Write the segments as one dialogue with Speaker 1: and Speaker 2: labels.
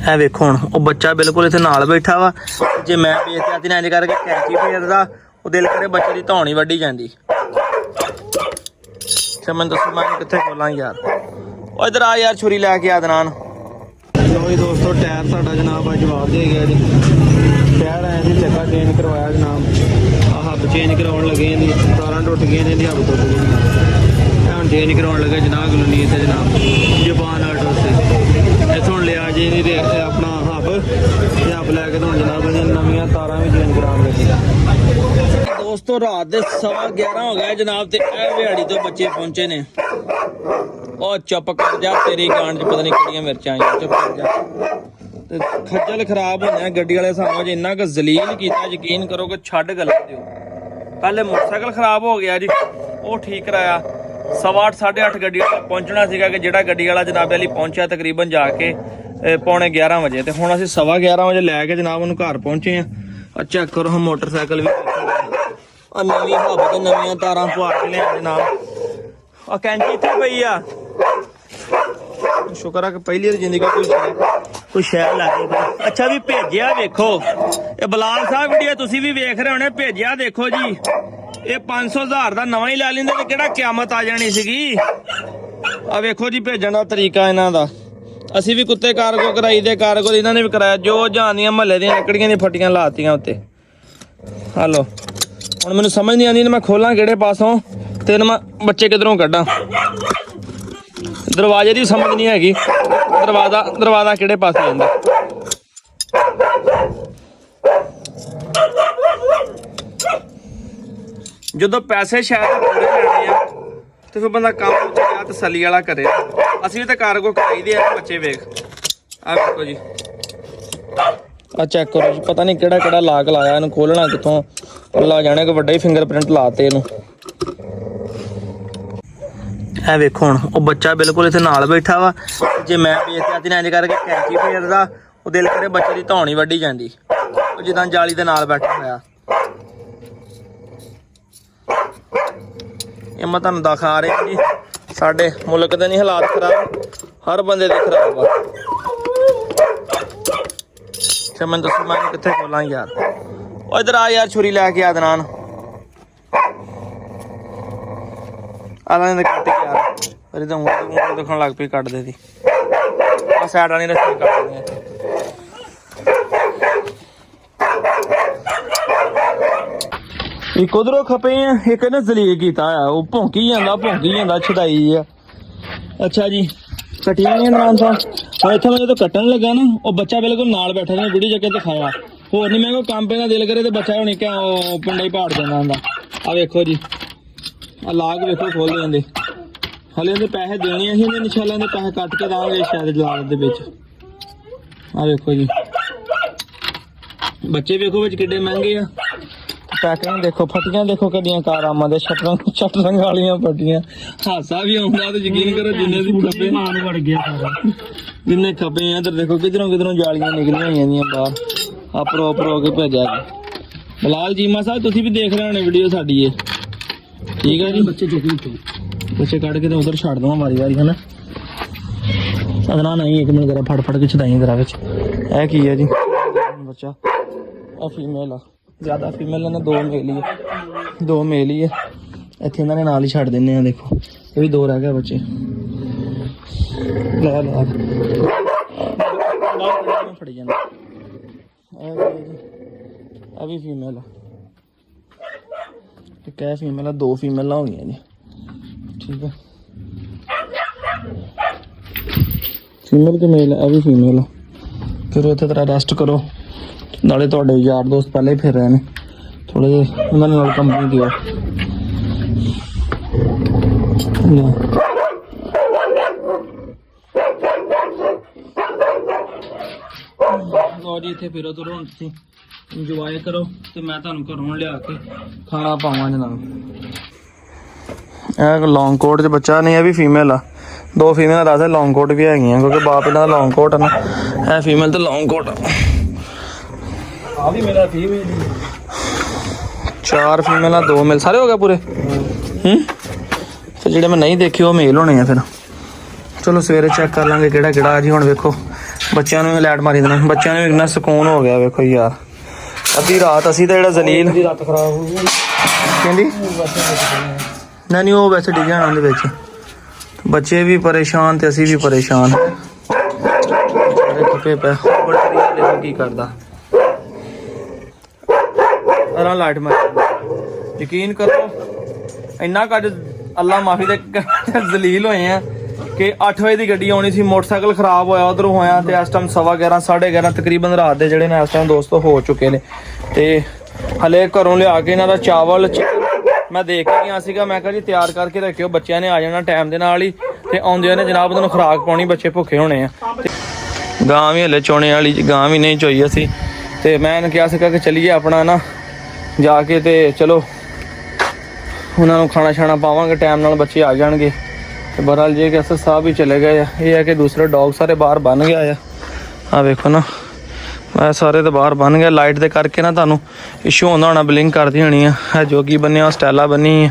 Speaker 1: ਇਹ ਵੇਖੋ ਹੁਣ ਉਹ ਬੱਚਾ ਬਿਲਕੁਲ ਇੱਥੇ ਨਾਲ ਬੈਠਾ ਵਾ। ਜੇ ਮੈਂ ਬੇਇੱਜ਼ਤੀ ਨਾ ਇੰਜ ਕਰਕੇ ਕੈਂਚੀ ਫੇਰਦਾ ਉਹ ਦਿਲ ਕਰੇ ਬੱਚੇ ਦੀ ਧੌਣੀ ਵੱਢੀ ਜਾਂਦੀ। ਅੱਛਾ ਮੈਨੂੰ ਦੱਸੋ ਮੈਂ ਕਿੱਥੇ ਖੋਲਾਂ ਯਾਰ। ਉਹ ਇੱਧਰ ਆ ਯਾਰ ਛੁਰੀ ਲੈ ਕੇ ਆ ਦਨਾਨ। ਲੋ ਜੀ ਦੋਸਤੋ ਟਾਇਰ ਸਾਡਾ ਜਨਾਬ ਅੱਜ ਜਵਾਬ ਦੇ ਗਿਆ ਜੀ। ਟਾਇਰ ਆਇਆ ਸੀ ਚੱਕਾ ਚੇਂਜ ਕਰਵਾਇਆ ਜਨਾਬ। ਆਹ ਹੱਬ ਚੇਂਜ ਕਰਵਾਉਣ ਲੱਗੇ ਜੀ। ਤਾਰਾਂ ਟੁੱਟ ਗਈਆਂ ਨੇ, ਹੱਬ ਟੁੱਟ ਗਈ। ਹੁਣ ਚੇਂਜ ਕਰਵਾਉਣ ਲੱਗਾ ਜਨਾਬ ਕਲੋਨੀ ਇੱਥੇ ਜਨਾਬ ਜਪਾਨ ਆਟੋ ਸੇ। ਇੱਥੋਂ ਲਿਆ ਜੀ ਨਹੀਂ ਤੇ ਆਪਣਾ ਹੱਬ ਤੇ ਹੱਬ ਲੈ ਕੇ ਹੁਣ ਜਨਾਬ ਨਵੀਆਂ ਤਾਰਾਂ ਵੀ ਚੇਂਜ ਕਰਾਉਣ ਲੱਗੇ। ਦੋਸਤੋ ਰਾਤ ਦੇ 11:15 ਹੋ ਗਏ ਜਨਾਬ ਤੇ ਇਹ ਵਿਹਾੜੀ ਤੋਂ ਬੱਚੇ ਪਹੁੰਚੇ ਨੇ। ਉਹ ਚੁੱਪ ਕਰ ਜਾ, ਤੇਰੀ ਗਾਂਡ 'ਚ ਪਤਾ ਨਹੀਂ ਕਿਹੜੀਆਂ ਮਿਰਚਾਂ ਆਈਆਂ। ਚੁੱਪ ਕਰ ਜਾ। ਤੇ ਖੱਜਲ ਖਰਾਬ ਹੋਣਾ ਗੱਡੀ ਵਾਲੇ ਸਾਨੂੰ ਅੱਜ ਇੰਨਾ ਕੁ ਜ਼ਲੀਲ ਕੀਤਾ, ਯਕੀਨ ਕਰੋ ਕਿ ਛੱਡ ਗੱਲਾਂ ਦਿਓ। ਪਹਿਲੇ ਮੋਟਰਸਾਈਕਲ ਖਰਾਬ ਹੋ ਗਿਆ ਜੀ, ਉਹ ਠੀਕ ਕਰਾਇਆ। 8:15 8:30 ਗੱਡੀ ਵਾਲਾ ਪਹੁੰਚਣਾ ਸੀਗਾ ਕਿ ਜਿਹੜਾ ਗੱਡੀ ਵਾਲਾ ਜਨਾਬ ਵਾਲੀ ਪਹੁੰਚਿਆ ਤਕਰੀਬਨ ਜਾ ਕੇ 11:15 ਵਜੇ। ਤੇ ਹੁਣ ਅਸੀਂ 11:15 ਵਜੇ ਲੈ ਕੇ ਜਨਾਬ ਉਹਨੂੰ ਘਰ ਪਹੁੰਚੇ ਆ। ਚੈੱਕ ਕਰੋ ਹੁਣ ਮੋਟਰਸਾਈਕਲ ਵੀ ਆ ਨਵੀਂ ਹੱਬ ਤੇ ਨਵੀਆਂ ਤਾਰਾਂ ਪਵਾ ਕੇ ਲਿਆ ਜਨਾਬ। ਆ ਕੈਂਚੀ ਇੱਥੇ ਪਈ ਆ। ਸ਼ੁਕਰ ਆ ਕਿ ਪਹਿਲੀ ਵਾਰ ਜ਼ਿੰਦਗੀ ਕੋਈ ਸ਼ਹਿਰ ਲੱਗੇ। ਅੱਛਾ ਵੀ ਭੇਜਿਆ ਵੇਖੋ। ਇਹ ਬਲਾਲ ਸਾਹਿਬ ਵੀਡੀਓ ਤੁਸੀਂ ਵੀ ਵੇਖ ਰਹੇ ਹੋਣੇ। ਭੇਜਿਆ ਦੇਖੋ ਜੀ। ਇਹ 500,000 ਦਾ ਨਵਾਂ ਹੀ ਲੈ ਲੈਂਦੇ ਤੇ ਕਿਹੜਾ ਕਿਆਮਤ ਆ ਜਾਣੀ ਸੀਗੀ। ਆ ਵੇਖੋ ਜੀ ਭੇਜਣ ਦਾ ਤਰੀਕਾ ਇਹਨਾਂ ਦਾ। ਅਸੀਂ ਵੀ ਕੁੱਤੇ ਕਾਰਗੋ ਕਰਾਈ ਦੇ, ਕਾਰਗੋ ਇਹਨਾਂ ਨੇ ਵੀ ਕਰਾਇਆ। ਜੋ ਜਾਂਦੀਆਂ ਮਹੱਲੇ ਦੀਆਂ ਲੱਕੜੀਆਂ ਦੀਆਂ ਫੱਟੀਆਂ ਲਾਤੀਆਂ ਉੱਤੇ। ਹਲੋ ਹੁਣ ਮੈਨੂੰ ਸਮਝ ਨਹੀਂ ਆਉਂਦੀ ਮੈਂ ਖੋਲਾਂ ਕਿਹੜੇ ਪਾਸੋਂ ਤੇ ਮੈਂ ਬੱਚੇ ਕਿੱਧਰੋਂ ਕੱਢਾਂ। ਦਰਵਾਜ਼ੇ ਦੀ ਸਮਝ ਨਹੀਂ ਹੈਗੀ। ਦਰਵਾਜ਼ਾ ਕਿਹੜੇ ਪਾਸੇ ਜਾਂਦਾ। ਜਦੋਂ ਪੈਸੇ ਸ਼ਾਇਦ ਪੂਰੇ ਲੈਣੇ ਆ ਤੇ ਫਿਰ ਬੰਦਾ ਕੰਮ ਉੱਤੇ ਗਿਆ ਤਸੱਲੀ ਵਾਲਾ ਕਰੇ। ਅਸੀਂ ਵੀ ਤਾਂ ਕਾਰਗੋ ਕਰਾਈ ਦੇ ਆ। ਬੱਚੇ ਵੇਖ ਆ ਵੇਖੋ ਜੀ। ਆ ਚੈੱਕ ਕਰੋ ਜੀ। ਪਤਾ ਨਹੀਂ ਕਿਹੜਾ ਲਾਕ ਲਾਇਆ ਇਹਨੂੰ। ਖੋਲਣਾ ਕਿੱਥੋਂ ਲਾ ਜਾਣੇ ਕਿ ਵੱਡਾ ਹੀ ਫਿੰਗਰਪ੍ਰਿੰਟ ਲਾਤੇ ਇਹਨੂੰ। ਇਹ ਵੇਖੋ ਹੁਣ ਉਹ ਬੱਚਾ ਬਿਲਕੁਲ ਇੱਥੇ ਨਾਲ ਬੈਠਾ ਵਾ। ਜੇ ਮੈਂ ਬੇਇੱਜ਼ਤੀ ਨਾ ਇੰਜ ਕਰਕੇ ਕੈਂਚੀ ਫੇਰਦਾ ਉਹ ਦਿਲ ਕਰੇ ਬੱਚੇ ਦੀ ਧੌਣੀ ਵੱਢੀ ਜਾਂਦੀ। ਉਹ ਜਿੱਦਾਂ ਜਾਲੀ ਦੇ ਨਾਲ ਬੈਠਾ ਹੋਇਆ। ਇਹ ਮੈਂ ਤੁਹਾਨੂੰ ਦਿਖਾ ਰਿਹਾ ਜੀ। ਸਾਡੇ ਮੁਲਕ ਦੇ ਨਹੀਂ ਹਾਲਾਤ ਖਰਾਬ, ਹਰ ਬੰਦੇ ਦੇ ਖਰਾਬ ਆ। ਅੱਛਾ ਮੈਨੂੰ ਦੱਸੋ ਮੈਂ ਕਿੱਥੇ ਖੋਲਾਂ ਯਾਰ। ਉਹ ਇੱਧਰ ਆ ਯਾਰ ਛੁਰੀ ਲੈ ਕੇ ਆ ਦਨਾਨ। ਆਲਾਂ ਦੇ ਕੱਟ ਕੇ ਯਾਰ ਫਿਰ ਤਾਂ ਉਂਗਲ ਦਿਖਣ ਲੱਗ ਪਈ ਕੱਟ ਦੇ ਦੀ। ਆ ਸਾਈਡ ਵਾਲੀ ਰਸਤੇ ਕੱਟ ਦਿੰਦੇ ਇੱਥੇ। ਇੱਕ ਉਧਰੋਂ ਖਪੇ ਆ, ਇੱਕ ਇਹਨੇ ਜ਼ਲੀਲ ਕੀਤਾ ਆ। ਉਹ ਭੌਂਕੀ ਜਾਂਦਾ ਛਡਾਈ ਆ। ਅੱਛਾ ਜੀ ਕੱਟੀਆਂ ਨਹੀਂ ਨਾਮ ਸਾਹਿਬ। ਇੱਥੇ ਮੈਂ ਜਦੋਂ ਕੱਟਣ ਲੱਗਾ ਨਾ ਉਹ ਬੱਚਾ ਬਿਲਕੁਲ ਨਾਲ ਬੈਠਾ ਸੀ। ਵੀਡੀਓ ਚੱਕੇ ਦਿਖਾਇਆ। ਹੋਰ ਨਹੀਂ ਮੈਂ ਕੋਈ ਕੰਮ ਪੇ ਦਾ ਦਿਲ ਕਰੇ ਤੇ ਬੱਚਾ ਹੁਣ ਕਿ ਉਹ ਪਿੰਡਾ ਹੀ ਪਾੜ ਜਾਂਦਾ ਹੁੰਦਾ। ਆ ਵੇਖੋ ਜੀ ਆ ਲਾਗ ਵੇਖੋ ਖੋਲ ਜਾਂਦੇ। ਹਲੇ ਉਹਦੇ ਪੈਸੇ ਦੇਣੇ ਅਸੀਂ ਇਹਦੇ ਨਿਸ਼ਾਲਿਆਂ ਦੇ ਪੈਸੇ ਕੱਟ ਕੇ ਦਾਂਗੇ ਸ਼ਾਇਦ ਲਾਗ ਦੇ ਵਿੱਚ। ਆ ਵੇਖੋ ਜੀ ਬੱਚੇ ਵੇਖੋ ਵਿੱਚ ਕਿੱਡੇ ਮਹਿੰਗੇ ਆ। ਪੈਕਿੰਗ ਦੇਖੋ, ਫੱਟੀਆਂ ਦੇਖੋ ਕਿੱਡੀਆਂ ਕਾਰਾਮਾਂ ਦੇ ਸ਼ਟਰੰਗ ਵਾਲੀਆਂ ਫੱਟੀਆਂ। ਹਾਸਾ ਵੀ ਆਉਂਦਾ ਤੇ ਯਕੀਨ ਕਰੋ ਜਿੰਨੇ ਦੀ ਖੱਪੇ ਮਾਨ ਵੜ ਗਿਆ ਸਾਰਾ। ਜਿੰਨੇ ਖੱਪੇ ਆ ਇੱਧਰ ਦੇਖੋ ਕਿਧਰੋਂ ਜਾਲੀਆਂ ਨਿਕਲੀਆਂ ਹੋਈਆਂ ਦੀਆਂ ਬਾਹਰ। ਆ ਪ੍ਰੋ ਕੇ ਭੇਜਿਆ ਜੀ। ਬਲਾਲ ਜੀਮਾ ਸਾਹਿਬ ਤੁਸੀਂ ਵੀ ਦੇਖ ਰਹੇ ਹੋਣੇ ਵੀਡੀਓ ਸਾਡੀ ਇਹ। ਠੀਕ ਹੈ ਜੀ। ਬੱਚੇ ਕੱਢ ਕੇ ਤੇ ਉਧਰ ਛੱਡ ਦਵਾਂ ਵਾਰੀ ਹਨਾ। ਅਦਨਾ ਨਹੀਂ ਇੱਕ ਮਿੰਟ ਜਰਾ ਫੜ ਕੇ ਛਡਾਈ ਜਰਾ ਵਿੱਚ। ਇਹ ਕੀ ਹੈ ਜੀ ਬੱਚਾ। ਆ ਫੀਮੇਲ ਆ। ਜ਼ਿਆਦਾ ਫੀਮੇਲ ਨੇ, ਦੋ ਮੇਲ ਹੀ ਹੈ। ਇੱਥੇ ਇਹਨਾਂ ਨੇ ਨਾਲ ਹੀ ਛੱਡ ਦਿੰਦੇ ਆ। ਦੇਖੋ ਇਹ ਵੀ 2 ਰਹਿ ਗਏ ਬੱਚੇ। ਲਾ ਫੜੀ ਜਾਂਦਾ। ਇਹ ਵੀ ਫੀਮੇਲ ਆ। ਇੱਕ ਇਹ ਫੀਮੇਲ ਆ, 2 ਫੀਮੇਲਾਂ ਹੋ ਗਈਆਂ ਜੀ। ਠੀਕ ਹੈ ਫੀਮੇਲ ਤੇ ਮੇਲ ਆ। ਇਹ ਵੀ ਫੀਮੇਲ ਆ। ਫਿਰ ਇੱਥੇ ਤਰ੍ਹਾਂ ਰੈਸਟ ਕਰੋ। ਨਾਲੇ ਤੁਹਾਡੇ ਯਾਰ ਦੋਸਤ ਪਹਿਲੇ ਹੀ ਫਿਰ ਰਹੇ ਨੇ, ਥੋੜੇ ਜਿਹੇ ਉਹਨਾਂ ਨਾਲ ਕੰਪਨੀ ਦਿਓ। ਲਓ ਜੀ ਇੱਥੇ ਫਿਰੋ ਤੁਰੋ ਹੁਣ ਤੁਸੀਂ ਇੰਜੋਏ ਕਰੋ ਤੇ ਮੈਂ ਤੁਹਾਨੂੰ ਘਰੋਂ ਲਿਆ ਕੇ ਖਾਣਾ ਪਾਵਾਂ ਜਨਾਬ। ਇਹ ਲੌਂਗ ਕੋਟ 'ਚ ਬੱਚਾ ਨਹੀਂ, ਇਹ ਵੀ ਫੀਮੇਲ ਆ। 2 ਫੀਮੇਲ ਦੱਸਦੇ ਲੌਂਗ ਕੋਟ ਵੀ ਹੈਗੀਆਂ ਕਿਉਂਕਿ ਬਾਪ ਇਹਨਾਂ ਦਾ ਲੌਂਗ ਕੋਟ ਆ ਨਾ। ਇਹ ਫੀਮੇਲ ਤੇ ਲੌਂਗ ਕੋਟ ਆ ਵੀ ਮੇਰਾ ਫੀਮੇਲ 4 ਫੀਮੇਲਾਂ 2 ਮੇਲ ਸਾਰੇ ਹੋ ਗਏ ਪੂਰੇ। ਫਿਰ ਜਿਹੜੇ ਮੈਂ ਨਹੀਂ ਦੇਖੇ ਉਹ ਮੇਲ ਹੋਣੇ ਆ। ਫਿਰ ਚਲੋ ਸਵੇਰੇ ਚੈੱਕ ਕਰ ਲਾਂਗੇ ਕਿਹੜਾ ਜੀ। ਹੁਣ ਵੇਖੋ ਬੱਚਿਆਂ ਨੂੰ ਲਾਈਟ ਮਾਰੀ ਦੇਣਾ, ਬੱਚਿਆਂ ਨੂੰ ਇੰਨਾ ਸਕੂਨ ਹੋ ਗਿਆ ਵੇਖੋ ਯਾਰ। ਅੱਧੀ ਰਾਤ ਅਸੀਂ ਤਾਂ ਜਿਹੜਾ ਜ਼ਲੀਲ
Speaker 2: ਦੀ ਰਾਤ ਖਰਾਬ ਹੋ ਗਈ
Speaker 1: ਕਹਿੰਦੀ ਨਹੀਂ ਉਹ ਵੈਸੇ ਡਿੱਗਿਆ ਨਾ ਉਹਦੇ ਵਿੱਚ। ਬੱਚੇ ਵੀ ਪਰੇਸ਼ਾਨ ਤੇ ਅਸੀਂ ਵੀ ਪਰੇਸ਼ਾਨ। ਥੱਕੇ ਪਏ ਦੇਖੋ ਕੀ ਕਰਦਾ। ਅਰਾਂ ਲਾਈਟ ਮਾਰ, ਯਕੀਨ ਕਰੋ ਇੰਨਾ ਕੱਜ ਅੱਲਾ ਮਾਫੀ ਦੇ ਜ਼ਲੀਲ ਹੋਏ ਆ ਕਿ 8 ਵਜੇ ਦੀ ਗੱਡੀ ਆਉਣੀ ਸੀ, ਮੋਟਰਸਾਈਕਲ ਖਰਾਬ ਹੋਇਆ ਉਧਰੋਂ ਹੋਇਆ ਤੇ ਇਸ ਟਾਈਮ 11:15 11:30 ਤਕਰੀਬਨ ਰਾਤ ਦੇ ਜਿਹੜੇ ਨੇ ਇਸ ਟਾਈਮ ਦੋਸਤੋ ਹੋ ਚੁੱਕੇ ਨੇ। ਤੇ ਹਲੇ ਘਰੋਂ ਲਿਆ ਕੇ ਇਹਨਾਂ ਦਾ ਚਾਵਲ ਮੈਂ ਦੇਖ ਕੇ ਗਿਆ ਸੀਗਾ, ਮੈਂ ਕਿਹਾ ਜੀ ਤਿਆਰ ਕਰਕੇ ਰੱਖਿਓ, ਬੱਚਿਆਂ ਨੇ ਆ ਜਾਣਾ ਟਾਈਮ ਦੇ ਨਾਲ ਹੀ ਤੇ ਆਉਂਦਿਆਂ ਨੇ ਜਨਾਬ ਤੁਹਾਨੂੰ ਖੁਰਾਕ ਪਾਉਣੀ, ਬੱਚੇ ਭੁੱਖੇ ਹੋਣੇ ਆ। ਗਾਂ ਵੀ ਹਲੇ ਚੋਣੇ ਵਾਲੀ ਗਾਂ ਵੀ ਨਹੀਂ ਚੋਈ ਅਸੀਂ, ਤੇ ਮੈਂ ਇਹਨੂੰ ਕਿਹਾ ਸੀਗਾ ਕਿ ਚਲੀਏ ਆਪਣਾ ਨਾ ਜਾ ਕੇ ਤੇ ਚਲੋ ਉਹਨਾਂ ਨੂੰ ਖਾਣਾ ਛਾਣਾ ਪਾਵਾਂਗੇ ਟਾਈਮ ਨਾਲ, ਬੱਚੇ ਆ ਜਾਣਗੇ। ਤੇ ਬਹਰਾਲ ਜੇ ਕਿ ਅਸਰ ਸਾਹਿਬ ਵੀ ਚਲੇ ਗਏ ਆ, ਇਹ ਹੈ ਕਿ ਦੂਸਰੇ ਡੌਗ ਸਾਰੇ ਬਾਹਰ ਬੰਨ ਗਿਆ ਆ ਵੇਖੋ ਨਾ, ਮੈਂ ਸਾਰੇ ਤਾਂ ਬਾਹਰ ਬੰਨ ਗਿਆ। ਲਾਈਟ ਦੇ ਕਰਕੇ ਨਾ ਤੁਹਾਨੂੰ ਇਸ਼ੂ ਹੁੰਦਾ ਹੋਣਾ, ਬਲਿੰਕ ਕਰਦੀ ਹੋਣੀ ਆ। ਜੋਗੀ ਬੰਨਿਆ, ਸਟੈਲਾ ਬੰਨੀ,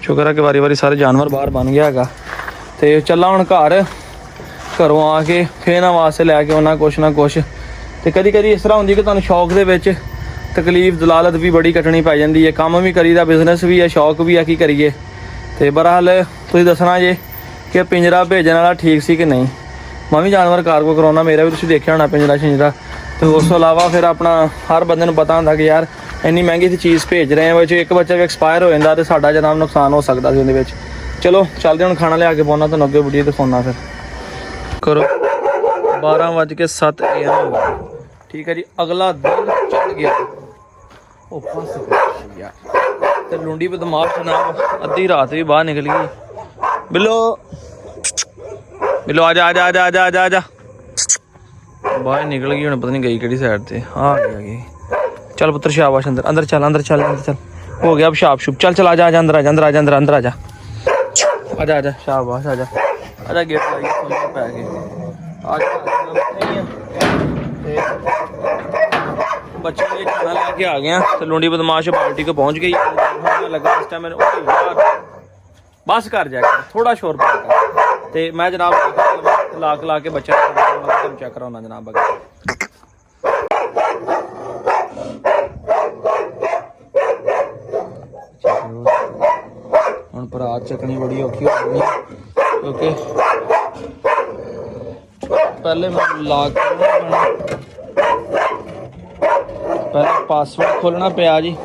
Speaker 1: ਸ਼ੁਕਰ ਹੈ ਕਿ ਵਾਰੀ ਸਾਰੇ ਜਾਨਵਰ ਬਾਹਰ ਬਣ ਗਿਆ ਹੈਗਾ। ਤੇ ਚੱਲਾਂ ਹੁਣ ਘਰੋਂ ਆ ਕੇ ਫੇਰ ਇਹਨਾਂ ਵਾਸਤੇ ਲੈ ਕੇ ਆਉਣਾ ਕੁਛ ਨਾ ਕੁਛ। ਤੇ ਕਦੀ ਕਦੀ ਇਸ ਤਰ੍ਹਾਂ ਹੁੰਦੀ ਕਿ ਤੁਹਾਨੂੰ ਸ਼ੌਕ ਦੇ ਵਿੱਚ ਤਕਲੀਫ ਦਲਾਲਤ ਵੀ ਬੜੀ ਕੱਟਣੀ ਪੈ ਜਾਂਦੀ ਹੈ। ਕੰਮ ਵੀ ਕਰੀਦਾ, ਬਿਜ਼ਨਸ ਵੀ ਹੈ, ਸ਼ੌਕ ਵੀ ਹੈ, ਕੀ ਕਰੀਏ। ਤੇ ਬਹਰਹਾਲ ਤੁਸੀਂ ਦੱਸਣਾ ਜੇ ਕਿ ਪਿੰਜਰਾ ਭੇਜਣ ਵਾਲਾ ਠੀਕ ਸੀ ਕਿ ਨਹੀਂ। ਮੈਂ ਵੀ ਜਾਨਵਰ ਕਾਰਗੋ ਕਰਾਉਣਾ, ਮੇਰਾ ਵੀ ਤੁਸੀਂ ਦੇਖਿਆ ਹੋਣਾ ਪਿੰਜਰਾ ਸ਼ਿੰਜਰਾ। ਤੇ ਉਸ ਤੋਂ ਇਲਾਵਾ ਫਿਰ ਆਪਣਾ ਹਰ ਬੰਦੇ ਨੂੰ ਪਤਾ ਹੁੰਦਾ ਕਿ ਯਾਰ ਇੰਨੀ ਮਹਿੰਗੀ ਦੀ ਚੀਜ਼ ਭੇਜ ਰਹੇ ਹਾਂ, ਵਿੱਚ ਇੱਕ ਬੱਚਾ ਵੀ ਐਕਸਪਾਇਰ ਹੋ ਜਾਂਦਾ ਤੇ ਸਾਡਾ ਜਨਾਬ ਨੁਕਸਾਨ ਹੋ ਸਕਦਾ ਸੀ ਉਹਦੇ ਵਿੱਚ। ਚਲੋ ਚੱਲਦੇ ਹੁਣ ਖਾਣਾ ਲਿਆ ਕੇ ਪਾਉਣਾ, ਤੁਹਾਨੂੰ ਅੱਗੇ ਵੀਡੀਓ ਦਿਖਾਉਣਾ ਫਿਰ ਕਰੋ। 12:07 AM ਹੋ ਗਿਆ, ਠੀਕ ਹੈ ਜੀ। ਅਗਲਾ ਦਿਨ ਚੱਲ ਗਿਆ, ਉਹ ਫਸ ਗਿਆ ਤੇ ਲੁੰਡੀ ਬਦਮਾਸ਼ ਜਨਾਬ ਅੱਧੀ ਰਾਤ ਵੀ ਬਾਹਰ ਨਿਕਲ ਗਈ। ਬਿੱਲੋ ਬਿੱਲੋ ਆ ਜਾ ਆ ਜਾ ਆ ਜਾ ਆ ਜਾ, ਬਾਹਰ ਨਿਕਲ ਗਈ ਹੁਣ, ਪਤਾ ਨਹੀਂ ਗਈ ਕਿਹੜੀ ਸਾਈਡ ਤੇ। ਆ ਗਈ, ਚੱਲ ਪੁੱਤਰ ਸ਼ਾਬਾਸ਼, ਅੰਦਰ ਚੱਲ ਅੰਦਰ ਚੱਲ ਅੰਦਰ ਚੱਲ, ਹੋ ਗਿਆ ਪਿਸ਼ਾਬ ਸ਼ੁਬ, ਚੱਲ ਚੱਲ ਆ ਜਾ ਅੰਦਰ ਆ ਜਾ ਅੰਦਰ ਆ ਜਾ ਅੰਦਰ ਅੰਦਰ ਆ ਜਾ ਆ ਜਾ ਆ ਜਾ ਸ਼ਾਬਾਸ਼ ਆ ਜਾ ਆ ਜਾ। ਗੇਟ ਲਾਈ ਖੋਲ੍ਹ ਪੈ ਗਏ ਆ ਜਾ। ਬੱਚੇ ਲਈ ਖਾਣਾ ਲੈ ਕੇ ਆ ਗਿਆ ਤੇ ਲੁੰਡੀ ਬਦਮਾਸ਼ ਬਾਲਟੀ ਕੋ ਪਹੁੰਚ ਗਈ। ਲੱਗਾ ਇਸ ਟਾਈਮ ਮੈਨੂੰ ਯਾਰ ਬਸ ਕਰ ਜਾ ਕੇ ਥੋੜਾ ਸ਼ੋਰ ਪਾ ਕਰ। ਤੇ ਮੈਂ ਜਨਾਬ ਲਾ ਕੇ ਬੱਚਾ ਤੁਹਾਨੂੰ ਚੈੱਕ ਕਰਾਉਣਾ ਜਨਾਬ ਅੱਗੇ। ਹੁਣ ਪਰਾਤ ਚੱਕਣੀ ਬੜੀ ਔਖੀ ਹੋ ਗਈ ਕਿਉਂਕਿ ਪਹਿਲੇ ਮੈਂ ਲਾਕ ਪਹਿਲੇ ਪਾਸਵਰਡ ਖੋਲਣਾ ਪਿਆ ਜੀ।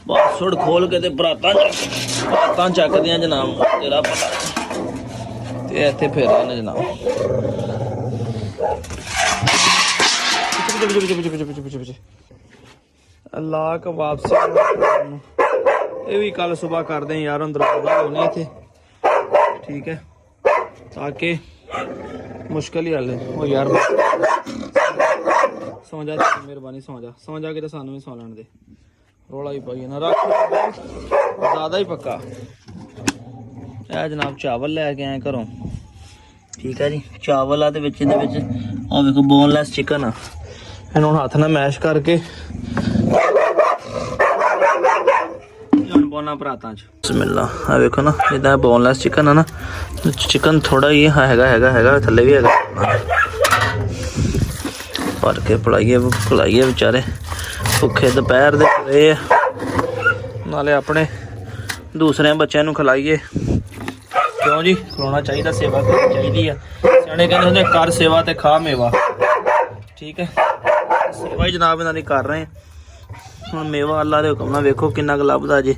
Speaker 1: ਪਾਸਵਰਡ ਖੋਲ ਕੇ ਤੇ ਪਰਾਤਾਂ ਚੱਕਦੇ ਆ ਜਨਾਬ, ਜਿਹੜਾ ਪਤਾ ਤੇ ਇੱਥੇ ਫੇਰ ਆਏ ਨੇ ਜਨਾਬ। ਲਾਕ ਵਾਪਸੀ ਇਹ ਵੀ ਕੱਲ ਸਵੇਰ ਕਰਦੇ ਆ ਯਾਰ, ਅੰਦਰ ਹੋਣੇ ਇੱਥੇ ਠੀਕ ਹੈ, ਤਾਂ ਕਿ ਮੁਸ਼ਕਲ ਹੀ ਹੱਲ ਹੋ ਯਾਰ। ਸੌਂ ਜਾ, ਮਿਹਰਬਾਨੀ ਸੌਂ ਜਾ ਕੇ ਤੇ ਸਾਨੂੰ ਵੀ ਸੌਂ ਲੈਣ ਦੇ, ਰੋਲਾ ਹੀ ਪਾਈ ਨਾ ਰੱਖ ਜ਼ਿਆਦਾ ਹੀ ਪੱਕਾ। ਇਹ ਜਨਾਬ ਚਾਵਲ ਲੈ ਕੇ ਆਏ ਘਰੋਂ, ਠੀਕ ਹੈ ਜੀ। ਚਾਵਲ ਆ ਤੇ ਵਿੱਚ ਇਹਦੇ ਵਿੱਚ ਆਹ ਵੇਖੋ ਬੋਨਲੈਸ ਚਿਕਨ ਆ। ਇਹਨੂੰ ਹੁਣ ਹੱਥ ਨਾਲ ਮੈਸ਼ ਕਰਕੇ ਹੁਣ ਪਾਉਣਾ ਪਰਾਤਾਂ 'ਚ। ਬਿਸਮਿਲ੍ਲਾ। ਆ ਵੇਖੋ ਨਾ, ਜਿੱਦਾਂ ਬੋਨਲੈਸ ਚਿਕਨ ਆ ਨਾ, ਚਿਕਨ ਥੋੜਾ ਹੀ ਹੈਗਾ ਥੱਲੇ ਵੀ ਹੈਗਾ, ਭਰ ਕੇ ਖਿਲਾਈਏ ਵਿਚਾਰੇ ਭੁੱਖੇ ਦੁਪਹਿਰ ਦੇ ਪਏ ਆ, ਨਾਲੇ ਆਪਣੇ ਦੂਸਰਿਆਂ ਬੱਚਿਆਂ ਨੂੰ ਖਿਲਾਈਏ। ਕਿਉਂ ਜੀ, ਖਿਲਾਉਣਾ ਚਾਹੀਦਾ, ਸੇਵਾ ਕਰਨੀ ਚਾਹੀਦੀ ਆ। ਸਿਆਣੇ ਕਹਿੰਦੇ ਹੁੰਦੇ ਕਰ ਸੇਵਾ ਤੇ ਖਾ ਮੇਵਾ, ਠੀਕ ਹੈ। ਸੇਵਾ ਹੀ ਜਨਾਬ ਇਹਨਾਂ ਦੀ ਕਰ ਰਹੇ ਹੁਣ, ਮੇਵਾ ਅੱਲਾ ਦੇ ਹੁਕਮ ਨਾਲ ਵੇਖੋ ਕਿੰਨਾ ਕੁ ਲੱਭਦਾ ਜੇ।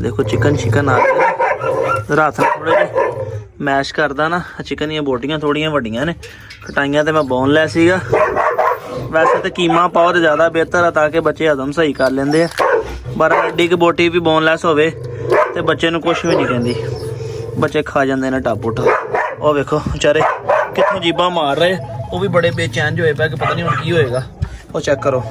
Speaker 1: ਦੇਖੋ ਚਿਕਨ ਆ ਗਿਆ ਰਾਤ ਨੂੰ, ਥੋੜੇ ਜਿਹੇ ਮੈਸ਼ ਕਰਦਾ ਨਾ ਚਿਕਨ ਦੀਆਂ ਬੋਟੀਆਂ ਥੋੜੀਆਂ ਵੱਡੀਆਂ ਨੇ, ਕਟਾਈਆਂ ਤੇ ਮੈਂ ਬੋਨਲੈਸ ਸੀਗਾ। ਵੈਸੇ ਤਾਂ ਕੀਮਾ ਪਾਓ ਤੇ ਜ਼ਿਆਦਾ ਬਿਹਤਰ ਆ, ਤਾਂ ਕਿ ਬੱਚੇ ਹਜ਼ਮ ਸਹੀ ਕਰ ਲੈਂਦੇ ਆ। ਪਰ ਅੱਡੀ ਕੁ ਬੋਟੀ ਵੀ ਬੋਨਲੈਸ ਹੋਵੇ ਤੇ ਬੱਚੇ ਨੂੰ ਕੁਛ ਵੀ ਨਹੀਂ ਕਹਿੰਦੀ, ਬੱਚੇ ਖਾ ਜਾਂਦੇ ਨੇ ਟੱਪ ਉੱਠ। ਉਹ ਵੇਖੋ ਵਿਚਾਰੇ ਕਿੱਥੋਂ ਜੀਬਾਂ ਮਾਰ ਰਹੇ, ਉਹ ਵੀ ਬੜੇ ਬੇਚੈਨ ਹੋਏ ਪਏ ਕਿ ਪਤਾ ਨਹੀਂ ਹੁਣ ਕੀ ਹੋਏਗਾ। ਉਹ ਚੈੱਕ ਕਰੋ।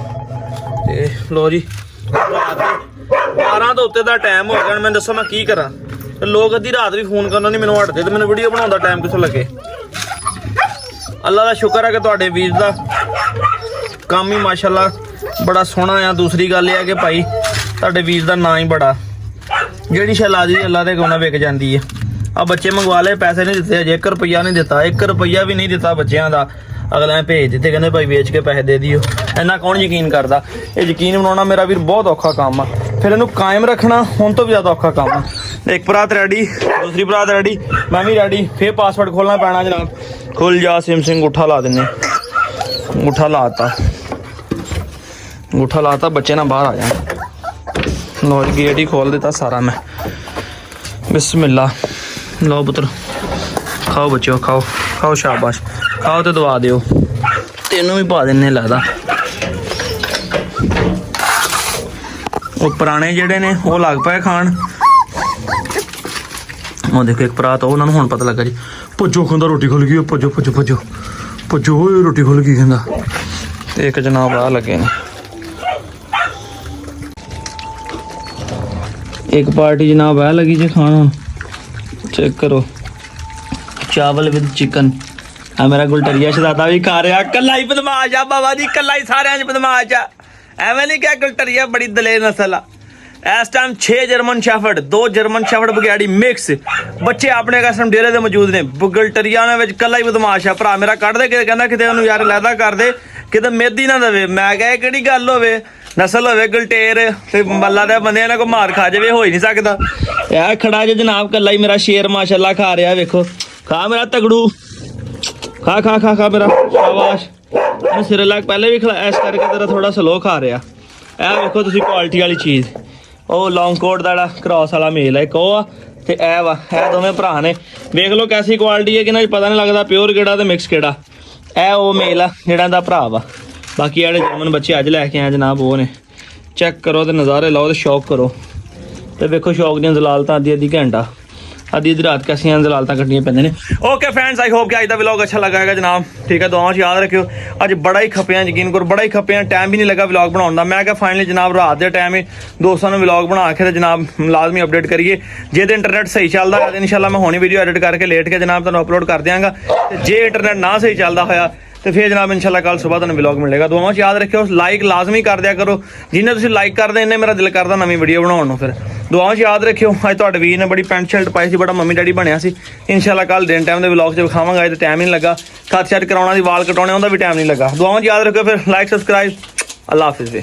Speaker 1: ਤੇ ਲੋ ਜੀ, 12 ਤੋਂ ਉੱਤੇ ਦਾ ਟਾਈਮ ਹੋ ਗਿਆ, ਮੈਨੂੰ ਦੱਸੋ ਮੈਂ ਕੀ ਕਰਾਂ। ਤੇ ਲੋਕ ਅੱਧੀ ਰਾਤ ਵੀ ਫੋਨ ਕਰਨਾ ਨਹੀਂ ਮੈਨੂੰ ਹਟਦੇ, ਤੇ ਮੈਨੂੰ ਵੀਡੀਓ ਬਣਾਉਣ ਦਾ ਟਾਈਮ ਕਿੱਥੋਂ ਲੱਗੇ। ਅੱਲਾ ਦਾ ਸ਼ੁਕਰ ਹੈ ਕਿ ਤੁਹਾਡੇ ਵੀਰ ਦਾ ਕੰਮ ਹੀ ਮਾਸ਼ਾਅੱਲਾ ਬੜਾ ਸੋਹਣਾ ਆ। ਦੂਸਰੀ ਗੱਲ ਇਹ ਹੈ ਕਿ ਭਾਈ ਤੁਹਾਡੇ ਵੀਰ ਦਾ ਨਾਂ ਹੀ ਬੜਾ, ਜਿਹੜੀ ਸ਼ੈ ਲਾ ਦੀ ਅੱਲਾ ਦੇ ਕੋਲ ਵਿਕ ਜਾਂਦੀ ਹੈ। ਆ ਬੱਚੇ ਮੰਗਵਾ ਲਏ, ਪੈਸੇ ਨਹੀਂ ਦਿੱਤੇ ਅਜੇ, 1 ਰੁਪਈਆ ਨਹੀਂ ਦਿੱਤਾ, 1 ਰੁਪਈਆ ਵੀ ਨਹੀਂ ਦਿੱਤਾ ਬੱਚਿਆਂ ਦਾ। ਅਗਲੇ ਨੇ ਭੇਜ ਦਿੱਤੇ, ਕਹਿੰਦੇ ਭਾਈ ਵੇਚ ਕੇ ਪੈਸੇ ਦੇ ਦਿਓ। ਇੰਨਾ ਕੌਣ ਯਕੀਨ ਕਰਦਾ? ਇਹ ਯਕੀਨ ਬਣਾਉਣਾ ਮੇਰਾ ਵੀਰ ਬਹੁਤ ਔਖਾ ਕੰਮ ਆ, ਫਿਰ ਇਹਨੂੰ ਕਾਇਮ ਰੱਖਣਾ ਹੁਣ ਤੋਂ ਵੀ ਜ਼ਿਆਦਾ ਔਖਾ ਕੰਮ ਆ। ਇੱਕ ਭਰਾਤ ਰੈਡੀ, ਦੂਸਰੀ ਭਰਾਤ ਰੈਡੀ, ਮੈਂ ਵੀ ਰੈਡੀ। ਫਿਰ ਪਾਸਵਰਡ ਖੋਲਣਾ ਪੈਣਾ ਜਨਾਬ। ਖੁੱਲ ਜਾ ਸਿਮ ਸਿੰਘ, ਅੰਗੂਠਾ ਲਾ ਦਿੰਨੇ। ਅੰਗੂਠਾ ਲਾਤਾ, ਅੰਗੂਠਾ ਲਾਤਾ, ਬੱਚੇ ਨਾ ਬਾਹਰ ਆ ਜਾਣ। ਲੋ ਜੀ ਗੇਟ ਹੀ ਖੋਲ ਦਿੱਤਾ ਸਾਰਾ ਮੈਂ। ਬਿਸਮਿल्ला। ਲਓ ਪੁੱਤਰ ਖਾਓ ਬੱਚਿਓ, ਖਾਓ ਖਾਓ, ਸ਼ਾਬਾਸ਼ ਖਾਓ ਤੇ ਦਵਾ ਦਿਓ। ਤੈਨੂੰ ਵੀ ਪਾ ਦਿੰਨੇ ਲੱਗਦਾ। ਉਹ ਪੁਰਾਣੇ ਜਿਹੜੇ ਨੇ ਉਹ ਲੱਗ ਪਏ ਖਾਣ। ਉਹ ਦੇਖੋ ਇੱਕ ਭਰਾ ਤਾਂ ਉਹਨਾਂ ਨੂੰ ਹੁਣ ਪਤਾ ਲੱਗਾ ਜੀ। ਭੱਜੋ ਕਹਿੰਦਾ ਰੋਟੀ ਖੁੱਲ ਗਈ, ਭੱਜੋ ਭੱਜੋ ਭੱਜੋ ਭੱਜੋ, ਓਏ ਰੋਟੀ ਖੁੱਲ ਗਈ ਕਹਿੰਦਾ। ਤੇ ਇੱਕ ਜਨਾਬ ਆ ਲੱਗੇ ਨੇ, ਇੱਕ ਪਾਰਟੀ ਜਨਾਬ ਆ ਲੱਗੀ ਜੇ ਖਾਣ। ਹੁਣ ਚੈੱਕ ਕਰੋ, ਚਾਵਲ ਵਿਦ ਚਿਕਨ। ਆ ਮੇਰਾ ਗੁਲਟਰੀਆ ਸ਼ਹਜ਼ਾਦਾ ਵੀ ਖਾ ਰਿਹਾ। ਕੱਲਾ ਹੀ ਬਦਮਾਸ਼ ਆ ਬਾਬਾ ਜੀ, ਕੱਲਾ ਹੀ ਸਾਰਿਆਂ 'ਚ ਬਦਮਾਸ਼ ਆ। ਐਵੇਂ ਨਹੀਂ ਕਿ ਗੁਲਟਰੀਆ ਬੜੀ ਦਲੇਰ ਨਸਲ ਆ। ਇਸ time 6 German shepherd, 2 German shepherd ਬਗਿਆੜੀ ਮਿਕਸ ਬੱਚੇ ਆਪਣੇ ਕਸਮ ਡੇਰੇ ਦੇ ਮੌਜੂਦ ਨੇ। ਗੁਲਟਰੀਆ ਦੇ ਵਿੱਚ ਕੱਲਾ ਹੀ ਬਦਮਾਸ਼ ਆ। ਭਰਾ ਮੇਰਾ ਕੱਢ ਦੇ ਕੇ ਕਹਿੰਦਾ ਕਿਤੇ ਉਹਨੂੰ ਯਾਰ ਲੈਦਾ ਕਰ ਦੇ, ਕਿਤੇ ਮਿਹਦੀ ਨਾ ਦੇਵੇ। ਮੈਂ ਕਿਹਾ ਇਹ ਕਿਹੜੀ ਗੱਲ ਹੋਵੇ, ਨਸਲ ਹੋਵੇ ਗੁਲਟੇਰ ਤੇ ਮੱਲਾ ਦੇ ਬੰਦੇ ਇਹਨਾਂ ਕੋ ਮਾਰ ਖਾ ਜਾਵੇ, ਹੋ ਹੀ ਨਹੀਂ ਸਕਦਾ। ਯਾਰ ਖੜਾ ਜੇ ਜਨਾਬ, ਕੱਲਾ ਹੀ ਮੇਰਾ ਸ਼ੇਰ ਮਾਸ਼ਾਅੱਲਾ ਖਾ ਰਿਹਾ। ਵੇਖੋ ਖਾ ਮੇਰਾ ਤਗੜੂ, ਖਾ ਖਾ ਖਾ ਖਾ ਮੇਰਾ, ਸ਼ਾਬਾਸ਼। ਮੈਂ ਸਿਰਲੈਕ ਪਹਿਲੇ ਵੀ ਖਿਲਾਇਆ, ਇਸ ਕਰਕੇ ਤੇਰਾ ਥੋੜਾ ਸਲੋ ਖਾ ਰਿਹਾ। ਇਹ ਵੇਖੋ ਤੁਸੀਂ ਕੁਆਲਿਟੀ ਵਾਲੀ ਚੀਜ਼। ਉਹ ਲੌਂਗ ਕੋਟ ਦਾ ਜਿਹੜਾ ਕ੍ਰਾਸ ਵਾਲਾ ਮੇਲ ਹੈ, ਇੱਕ ਉਹ ਆ ਤੇ ਇਹ ਵਾ। ਇਹ ਦੋਵੇਂ ਭਰਾ ਨੇ, ਵੇਖ ਲਓ ਕੈਸੀ ਕੁਆਲਿਟੀ ਹੈ ਕਿ ਨਾ, ਪਤਾ ਨਹੀਂ ਲੱਗਦਾ ਪਿਓਰ ਕਿਹੜਾ ਤੇ ਮਿਕਸ ਕਿਹੜਾ। ਇਹ ਉਹ ਮੇਲ ਆ ਜਿਹੜਾ ਦਾ ਭਰਾ ਵਾ। ਬਾਕੀ ਜਿਹੜੇ ਜਰਮਨ ਬੱਚੇ ਅੱਜ ਲੈ ਕੇ ਆਏ ਜਨਾਬ ਉਹ ਨੇ। ਚੈੱਕ ਕਰੋ ਤੇ ਨਜ਼ਾਰੇ ਲਾਓ ਤੇ ਸ਼ੌਕ ਕਰੋ। ਤੇ ਵੇਖੋ ਸ਼ੌਕ ਦੀਆਂ ਜ਼ਲਾਲਤਾਂ ਅੱਧੀ ਘੰਟਾ, ਅੱਧੀ ਰਾਤ कैसी ਜ਼ਲਾਲਤਾਂ ਕੱਢਣੀਆਂ ਪੈਂਦੀਆਂ ਨੇ। ਓਕੇ ਫਰੈਂਡਸ, ਆਈ ਹੋਪ ਕਿ ਅੱਜ ਦਾ ਵਲੌਗ ਅੱਛਾ ਲੱਗਾ ਹੈਗਾ ਜਨਾਬ। ਠੀਕ ਹੈ, ਦੁਆਵਾਂ 'ਚ ਯਾਦ ਰੱਖਿਓ। ਅੱਜ ਬੜਾ ਹੀ ਖੱਪਿਆ, ਯਕੀਨ ਕਰੋ ਬੜਾ ਹੀ ਖੱਪਿਆ। ਟਾਈਮ ਵੀ ਨਹੀਂ ਲੱਗਾ ਵਲੌਗ ਬਣਾਉਣ ਦਾ। ਮੈਂ ਕਿਹਾ ਫਾਈਨਲੀ ਜਨਾਬ ਰਾਤ ਦੇ ਟਾਈਮ ਹੀ ਦੋਸਤਾਂ ਨੂੰ ਵਲੌਗ ਬਣਾ ਕੇ ਤੇ ਜਨਾਬ ਲਾਜ਼ਮੀ ਅਪਡੇਟ ਕਰੀਏ। ਜੇ ਤੇ ਇੰਟਰਨੈਟ ਸਹੀ ਚੱਲਦਾ ਹੈ ਤਾਂ ਇਨਸ਼ਾਅੱਲਾ ਮੈਂ ਹੁਣੀ ਵੀਡੀਓ ਐਡਿਟ ਕਰਕੇ ਲੇਟ ਕੇ ਜਨਾਬ ਤੁਹਾਨੂੰ ਅਪਲੋਡ ਕਰ ਦਿਆਂਗਾ। ਤੇ ਜੇ ਇੰਟਰਨੈਟ ਨਾ ਸਹੀ ਚੱਲਦਾ ਹੋਇਆ ਤੇ ਫਿਰ ਜਨਾਬ ਇਨਸ਼ਾਅੱਲਾ ਕੱਲ ਸਵੇਰ ਤੁਹਾਨੂੰ ਵਲੌਗ ਮਿਲੇਗਾ। ਦੁਆਵਾਂ 'ਚ ਯਾਦ ਰੱਖਿਓ, ਲਾਈਕ ਲਾਜ਼ਮੀ ਕਰ ਦਿਆ ਕਰੋ। ਜਿੰਨੇ ਤੁਸੀਂ ਲਾਈਕ ਕਰਦੇ ਇੰਨੇ ਮੇਰਾ ਦਿਲ ਕਰਦਾ ਨਵੀਂ ਵੀਡੀਓ ਬਣਾਉਣ ਨੂੰ। ਫਿਰ ਦੁਆਵਾਂ 'ਚ ਯਾਦ ਰੱਖਿਓ। ਅੱਜ ਤੁਹਾਡੇ ਵੀਰ ਨੇ ਬੜੀ ਪੈਂਟ ਸ਼ਰਟ ਪਾਈ ਸੀ, ਬੜਾ ਮੰਮੀ ਡੈਡੀ ਬਣਿਆ ਸੀ। ਇਨਸ਼ਾਅੱਲਾ ਕੱਲ ਦਿਨ ਟਾਈਮ ਦੇ ਵਲੌਗ 'ਚ ਵਿਖਾਵਾਂਗਾ। ਅੱਜ ਤਾਂ ਟਾਈਮ ਹੀ ਨਹੀਂ ਲੱਗਾ, ਕੱਟ ਸ਼ਟ ਕਰਾਉਣਾ ਦੀ, ਵਾਲ ਕਟਾਉਣੇ, ਉਹਦਾ ਵੀ ਟਾਈਮ ਨਹੀਂ ਲੱਗਾ। ਦੁਆਵਾਂ 'ਚ ਯਾਦ ਰੱਖਿਓ। ਫਿਰ ਲਾਈਕ ਸਬਸਕ੍ਰਾਈਬ। ਅੱਲਾ ਹਾਫਿਜ਼।